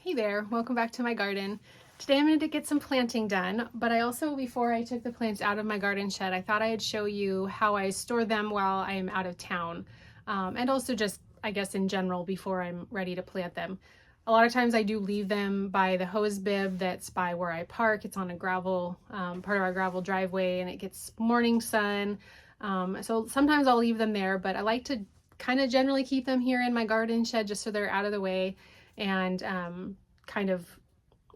Hey there, welcome back to my garden. Today I'm going to get some planting done, but I also, before I took the plants out of my garden shed, I thought I'd show you how I store them while I am out of town. And also just, I guess, in general before I'm ready to plant them. A lot of times I do leave them by the hose bib that's by where I park. It's on a gravel, part of our gravel driveway, and it gets morning sun. So sometimes I'll leave them there, but I like to kind of generally keep them here in my garden shed just so they're out of the way. And kind of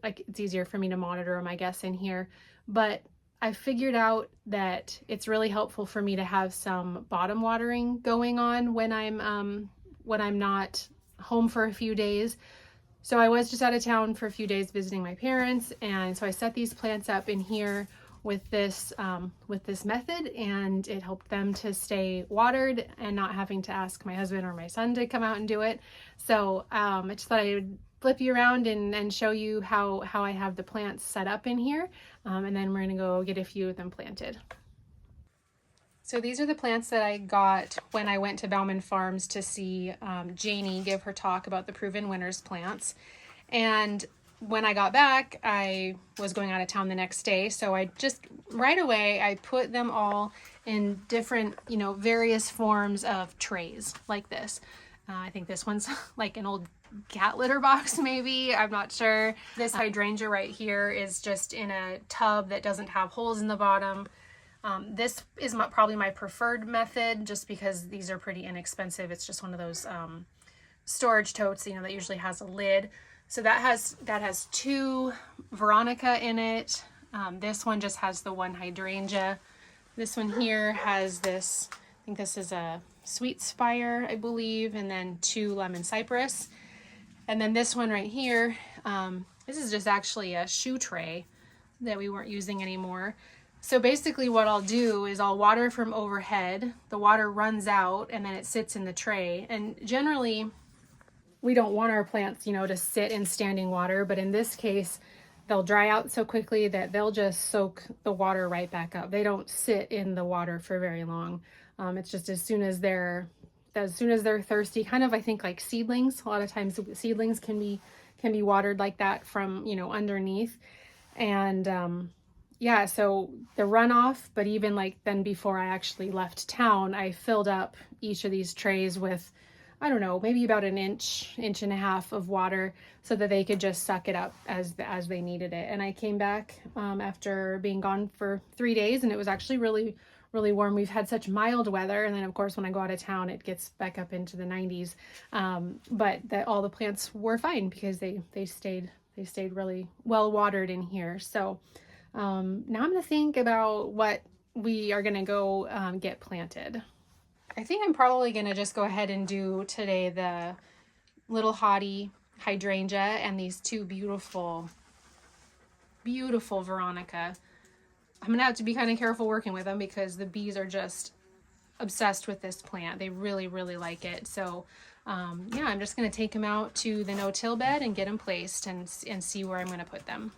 like it's easier for me to monitor them, I guess, in here. But I figured out that it's really helpful for me to have some bottom watering going on when I'm not home for a few days. So I was just out of town for a few days visiting my parents, and so I set these plants up in here with this method, and it helped them to stay watered and not having to ask my husband or my son to come out and do it. So I just thought I would flip you around and show you how I have the plants set up in here, and then we're gonna go get a few of them planted. So these are the plants that I got when I went to Bauman Farms to see Janie give her talk about the Proven Winners plants. And when I got back, I was going out of town the next day. So I just, right away, I put them all in different, various forms of trays like this. I think this one's like an old cat litter box, maybe. I'm not sure. This hydrangea right here is just in a tub that doesn't have holes in the bottom. This is probably my preferred method just because these are pretty inexpensive. It's just one of those storage totes, that usually has a lid. So that has two Veronica in it. This one just has the one hydrangea. This one here has this, I think this is a sweet spire, I believe, and then two lemon cypress. And then this one right here, this is just actually a shoe tray that we weren't using anymore. So basically what I'll do is I'll water from overhead. The water runs out and then it sits in the tray. And generally we don't want our plants, to sit in standing water, but in this case, they'll dry out so quickly that they'll just soak the water right back up. They don't sit in the water for very long. It's just as soon as they're thirsty, kind of, I think, like seedlings. A lot of times seedlings can be watered like that from, underneath. And yeah, so the runoff, but even like then before I actually left town, I filled up each of these trays with, I don't know, maybe about an inch and a half of water so that they could just suck it up as they needed it. And I came back after being gone for 3 days, and it was actually really, really warm. We've had such mild weather, and then of course when I go out of town it gets back up into the 90s. But all the plants were fine because they stayed really well watered in here. So now I'm gonna think about what we are gonna go get planted. I think I'm probably gonna just go ahead and do today the little Hottie hydrangea and these two beautiful, beautiful Veronica. I'm gonna have to be kind of careful working with them because the bees are just obsessed with this plant. They really, really like it. So yeah, I'm just gonna take them out to the no-till bed and get them placed and see where I'm gonna put them.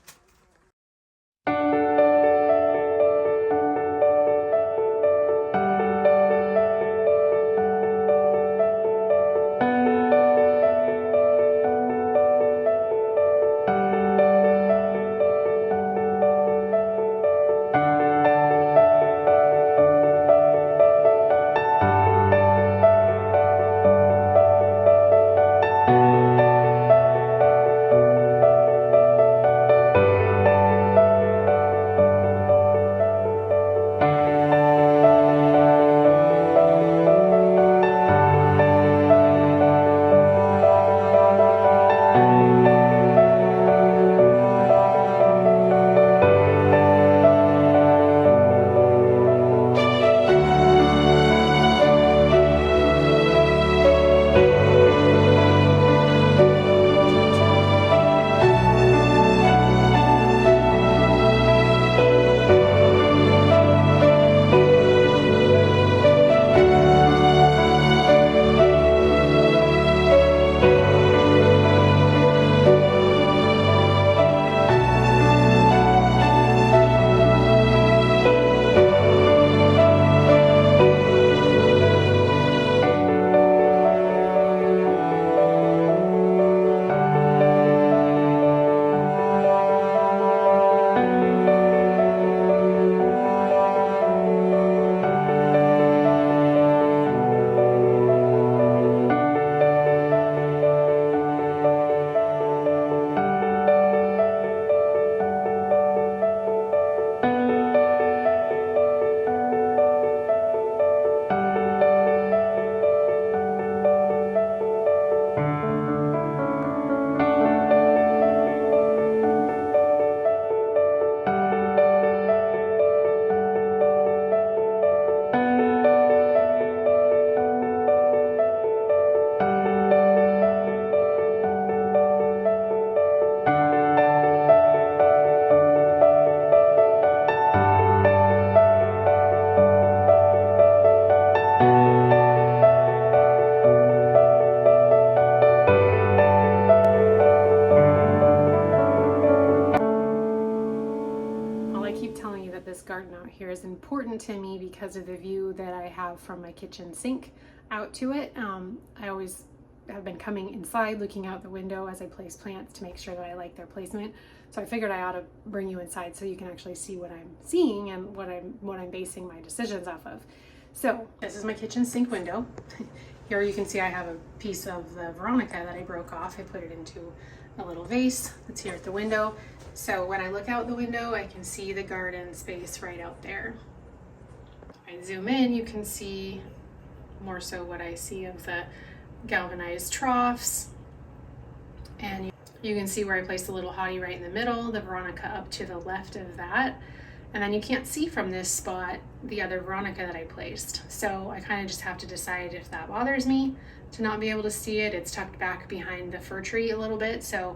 garden out here is important to me because of the view that I have from my kitchen sink out to it. I always have been coming inside looking out the window as I place plants to make sure that I like their placement. So I figured I ought to bring you inside so you can actually see what I'm seeing and what I'm basing my decisions off of. So this is my kitchen sink window. Here you can see I have a piece of the Veronica that I broke off. I put it into a little vase that's here at the window. So when I look out the window, I can see the garden space right out there. If I zoom in, you can see more so what I see of the galvanized troughs. And you can see where I placed the little Hottie right in the middle, the Veronica up to the left of that. And then you can't see from this spot the other Veronica that I placed. So I kind of just have to decide if that bothers me to not be able to see it. It's tucked back behind the fir tree a little bit, so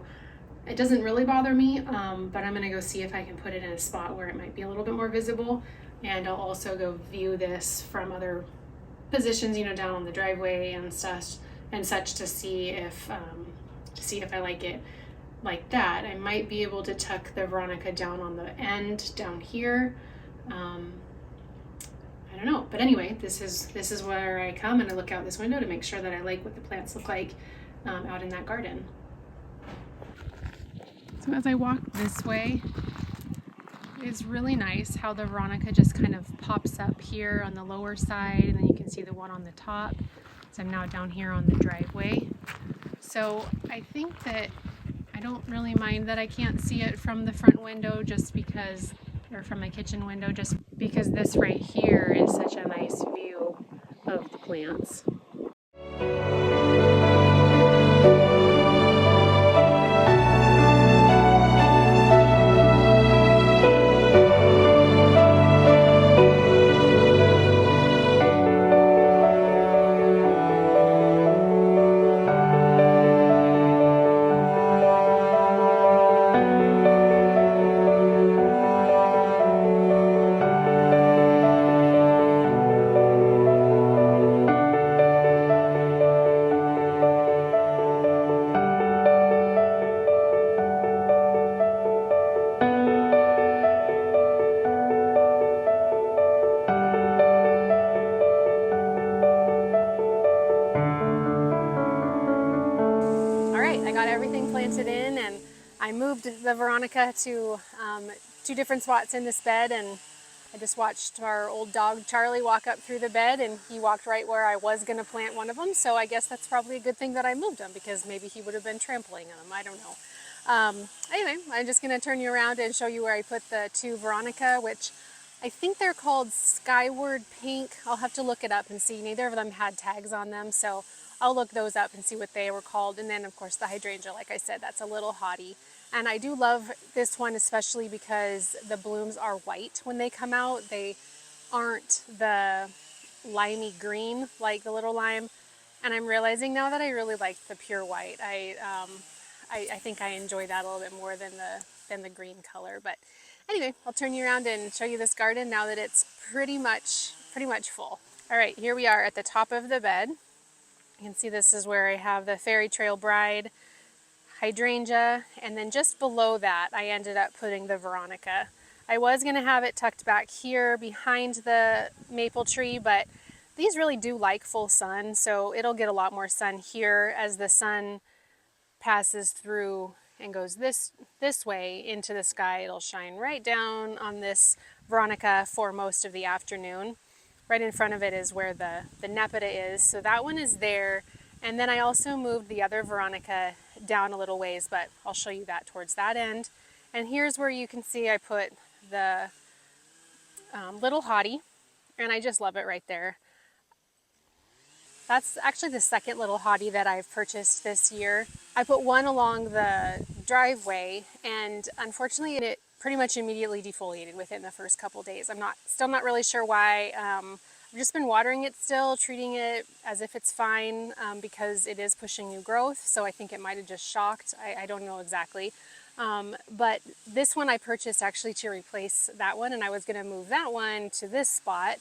it doesn't really bother me, but I'm gonna go see if I can put it in a spot where it might be a little bit more visible. And I'll also go view this from other positions, you know, down on the driveway and such to see if I like it like that. I might be able to tuck the Veronica down on the end down here. I don't know, but anyway, this is where I come and I look out this window to make sure that I like what the plants look like out in that garden. So as I walk this way, it's really nice how the Veronica just kind of pops up here on the lower side, and then you can see the one on the top. So I'm now down here on the driveway. So I think that I don't really mind that I can't see it from the front window or from my kitchen window, just because this right here is such a nice view of the plants. Planted in, and I moved the Veronica to 2 different spots in this bed, and I just watched our old dog Charlie walk up through the bed, and he walked right where I was going to plant one of them. So I guess that's probably a good thing that I moved him, because maybe he would have been trampling on them. I don't know. Anyway, I'm just going to turn you around and show you where I put the 2 Veronica, which I think they're called Skyward Pink. I'll have to look it up and see. Neither of them had tags on them, so I'll look those up and see what they were called. And then of course the Hydrangea, like I said, that's a little Hottie. And I do love this one especially because the blooms are white when they come out. They aren't the limey green like the little lime. And I'm realizing now that I really like the pure white. I think I enjoy that a little bit more than the green color. But anyway, I'll turn you around and show you this garden now that it's pretty much full. All right, here we are at the top of the bed. You can see this is where I have the Fairy Trail Bride, Hydrangea, and then just below that I ended up putting the Veronica. I was going to have it tucked back here behind the maple tree, but these really do like full sun, so it'll get a lot more sun here as the sun passes through and goes this way into the sky. It'll shine right down on this Veronica for most of the afternoon. Right in front of it is where the Nepeta is, so that one is there. And then I also moved the other Veronica down a little ways, but I'll show you that towards that end. And here's where you can see I put the little Hottie, and I just love it right there. That's actually the second little Hottie that I've purchased this year. I put one along the driveway, and unfortunately it pretty much immediately defoliated within the first couple days. I'm still not really sure why. I've just been watering it still, treating it as if it's fine because it is pushing new growth. So I think it might have just shocked. I don't know exactly. But this one I purchased actually to replace that one, and I was going to move that one to this spot.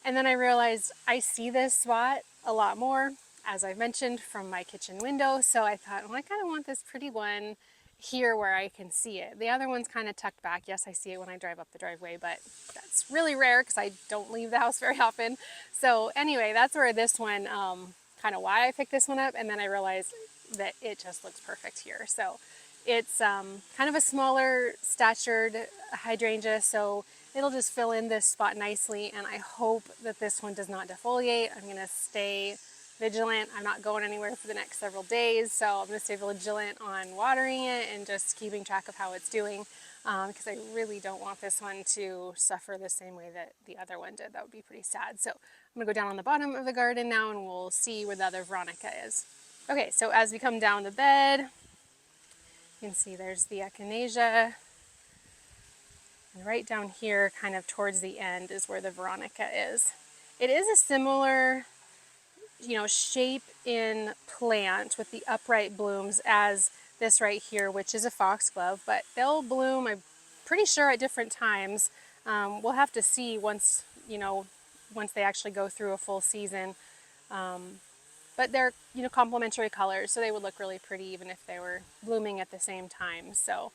And then I realized I see this spot a lot more, as I've mentioned, from my kitchen window. So I thought, well, I kind of want this pretty one here where I can see it. The other one's kind of tucked back. Yes, I see it when I drive up the driveway, but that's really rare because I don't leave the house very often. So anyway, that's where this one, kind of why I picked this one up. And then I realized that it just looks perfect here. So it's kind of a smaller statured hydrangea, so it'll just fill in this spot nicely. And I hope that this one does not defoliate. I'm gonna stay vigilant. I'm not going anywhere for the next several days, so I'm going to stay vigilant on watering it and just keeping track of how it's doing, because I really don't want this one to suffer the same way that the other one did. That would be pretty sad. So I'm going to go down on the bottom of the garden now and we'll see where the other Veronica is. Okay, so as we come down the bed, you can see there's the Echinacea. And right down here, kind of towards the end, is where the Veronica is. It is a similar shape in plant with the upright blooms as this right here, which is a foxglove, but they'll bloom, I'm pretty sure, at different times. We'll have to see once they actually go through a full season. But they're, complementary colors, so they would look really pretty even if they were blooming at the same time. So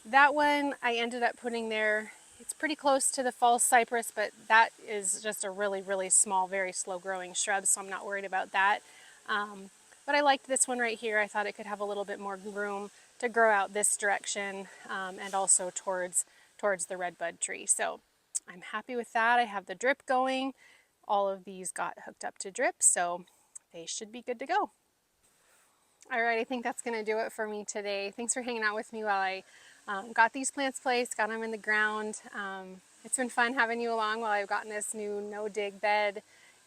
that one I ended up putting there. It's pretty close to the false cypress, but that is just a really, really small, very slow growing shrub, so I'm not worried about that. But I liked this one right here. I thought it could have a little bit more room to grow out this direction, and also towards the redbud tree. So I'm happy with that. I have the drip going. All of these got hooked up to drip, so they should be good to go. All right, I think that's going to do it for me today. Thanks for hanging out with me while I got these plants placed, got them in the ground. It's been fun having you along while I've gotten this new no-dig bed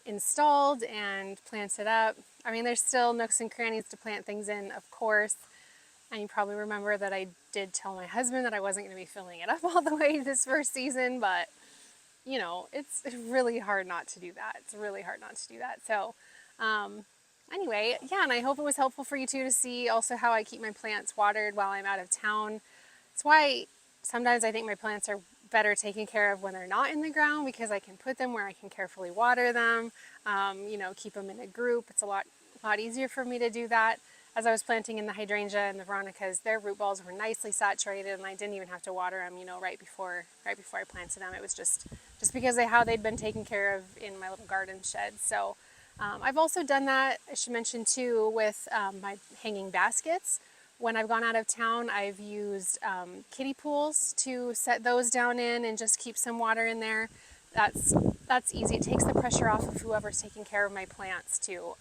installed and planted up. I mean, there's still nooks and crannies to plant things in, of course. And you probably remember that I did tell my husband that I wasn't going to be filling it up all the way this first season, but it's really hard not to do that. It's really hard not to do that. So anyway, yeah, and I hope it was helpful for you too to see also how I keep my plants watered while I'm out of town. That's why sometimes I think my plants are better taken care of when they're not in the ground, because I can put them where I can carefully water them, keep them in a group. It's a lot easier for me to do that. As I was planting in the hydrangea and the Veronicas, their root balls were nicely saturated, and I didn't even have to water them, right before I planted them. It was just because of how they'd been taken care of in my little garden shed. So I've also done that, I should mention too, with my hanging baskets. When I've gone out of town, I've used kiddie pools to set those down in and just keep some water in there. That's easy. It takes the pressure off of whoever's taking care of my plants too.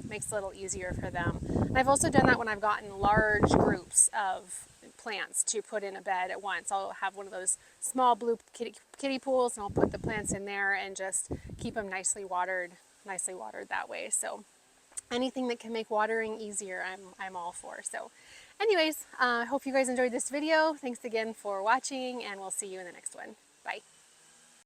Makes it a little easier for them. And I've also done that when I've gotten large groups of plants to put in a bed at once. I'll have one of those small blue kiddie pools and I'll put the plants in there and just keep them nicely watered that way. So anything that can make watering easier, I'm all for. So anyways, I hope you guys enjoyed this video. Thanks again for watching, and we'll see you in the next one. Bye.